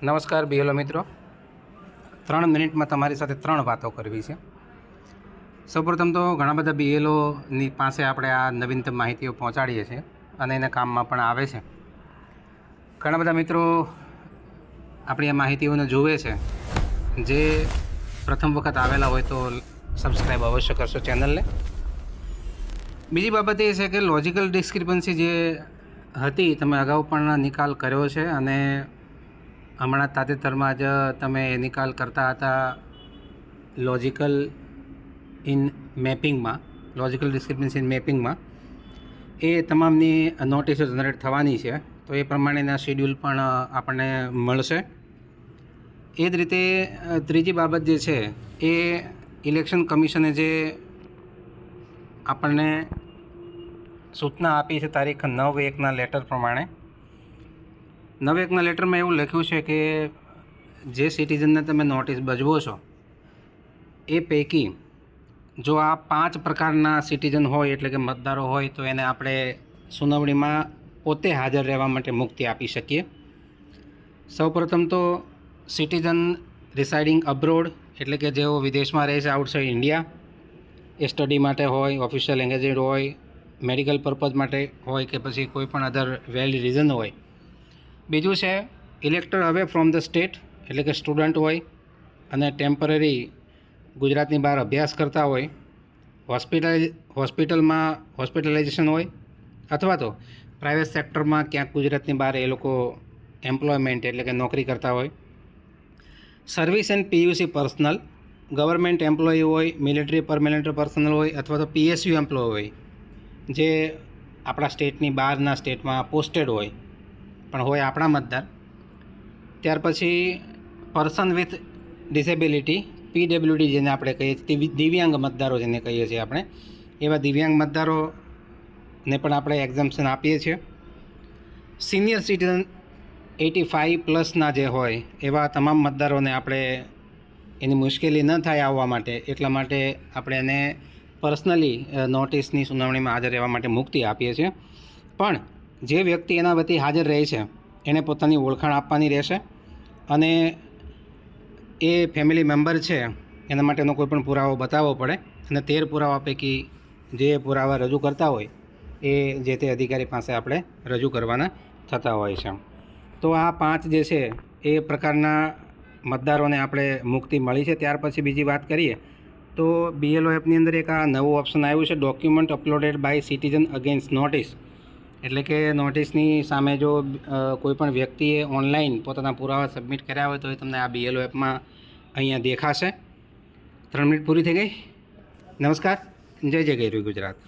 નમસ્કાર બીએલઓ મિત્રો, 3 મિનિટમાં તમારી સાથે 3 વાતો કરવી છે. સૌપ્રથમ તો ઘણા બધા બીએલઓની પાસે આપણે આ નવીનતમ માહિતીઓ પહોંચાડીએ છીએ અને એના કામમાં પણ આવે છે. ઘણા બધા મિત્રો આપણી આ માહિતીઓને જુએ છે. જે પ્રથમ વખત આવેલા હોય તો સબસ્ક્રાઈબ અવશ્ય કરશો ચેનલને. બીજી બાબત એ છે કે લોજિકલ ડિસ્ક્રિપન્સી જે હતી તમે અગાઉ પણ નિકાલ કર્યો છે અને હમણાં તાજેતરમાં જ તમે નિકાલ કરતા હતા લોજિકલ ડિસ્ક્રિપન્સી ઇન મેપિંગમાં. એ તમામની નોટિસો જનરેટ થવાની છે, તો એ પ્રમાણેના શેડ્યુલ પણ આપણને મળશે. એ જ રીતે ત્રીજી બાબત જે છે એ ઇલેક્શન કમિશને જે આપણને સૂચના આપી છે તારીખ 9/1ના લેટર પ્રમાણે. 9/1ના લેટરમાં એવું લખ્યું છે કે જે સિટીઝનને તમે નોટિસ બજવો છો એ પૈકી જો આ 5 પ્રકારના સિટીઝન હોય એટલે કે મતદારો હોય તો એને આપણે સુનાવણીમાં પોતે હાજર રહેવા માટે મુક્તિ આપી શકીએ. સૌપ્રથમ તો સિટીઝન રિસાઇડિંગ અબ્રોડ એટલે કે જેઓ વિદેશમાં રહે છે આઉટસાઇડ ઇન્ડિયા, એ સ્ટડી માટે હોય, ઓફિશિયલ એંગેજમેન્ટ હોય, મેડિકલ પર્પઝ માટે હોય કે પછી કોઈ પણ અધર વેલિડ રીઝન હોય. બીજું છે elector away from the state એટલે કે સ્ટુડન્ટ હોય અને ટેમ્પરરી ગુજરાતની બહાર અભ્યાસ કરતા હોય, હોસ્પિટલાઇઝેશન હોય અથવા તો પ્રાઇવેટ સેક્ટરમાં ક્યાંક ગુજરાતની બહાર એ લોકો એમ્પ્લોયમેન્ટ એટલે કે નોકરી કરતા હોય. Service and PUC personal, government employee હોય, મિલિટરી પરમેનન્ટ પર્સનલ હોય અથવા તો પીએસયુ એમ્પ્લોય હોય જે આપણા સ્ટેટની બહારના સ્ટેટમાં પોસ્ટેડ હોય પણ હોય આપણા મતદાર. ત્યાર પછી પર્સન વિથ ડિસેબિલિટી પીડબ્લ્યુડી જેને આપણે કહીએ છીએ, દિવ્યાંગ મતદારો જેને કહીએ છીએ આપણે, એવા દિવ્યાંગ મતદારોને પણ આપણે એક્ઝમ્પશન આપીએ છીએ. સિનિયર સિટીઝન 85+ના જે હોય એવા તમામ મતદારોને આપણે એની મુશ્કેલી ન થાય આવવા માટે એટલા માટે આપણે એને પર્સનલી નોટિસની સુનાવણીમાં હાજર રહેવા માટે મુક્તિ આપીએ છીએ. પણ જે વ્યક્તિ એના વતી હાજર રહે છે એને પોતાની ઓળખાણ આપવાની રહેશે અને એ ફેમિલી મેમ્બર છે એના માટેનો કોઈ પણ પુરાવો બતાવવો પડે અને 13 પુરાવા પૈકી જે પુરાવા રજૂ કરતા હોય એ જે તે અધિકારી પાસે આપણે રજૂ કરવાના થતા હોય છે. તો આ 5 જે છે એ પ્રકારના મતદારોને આપણે મુક્તિ મળી છે. ત્યાર પછી બીજી વાત કરીએ તો બીએલઓ એપની અંદર એક આ નવું ઓપ્શન આવ્યું છે, document uploaded by citizen against notice. એટલે કે નોટિસની સામે જો કોઈ પણ વ્યક્તિએ ઓનલાઈન પોતાના પુરાવા સબમિટ કર્યા હોય તો એ તમને આ બીએલઓ એપમાં અહીંયા દેખાશે. 3 મિનિટ પૂરી થઈ ગઈ. નમસ્કાર. જય જય ગરવી ગુજરાત.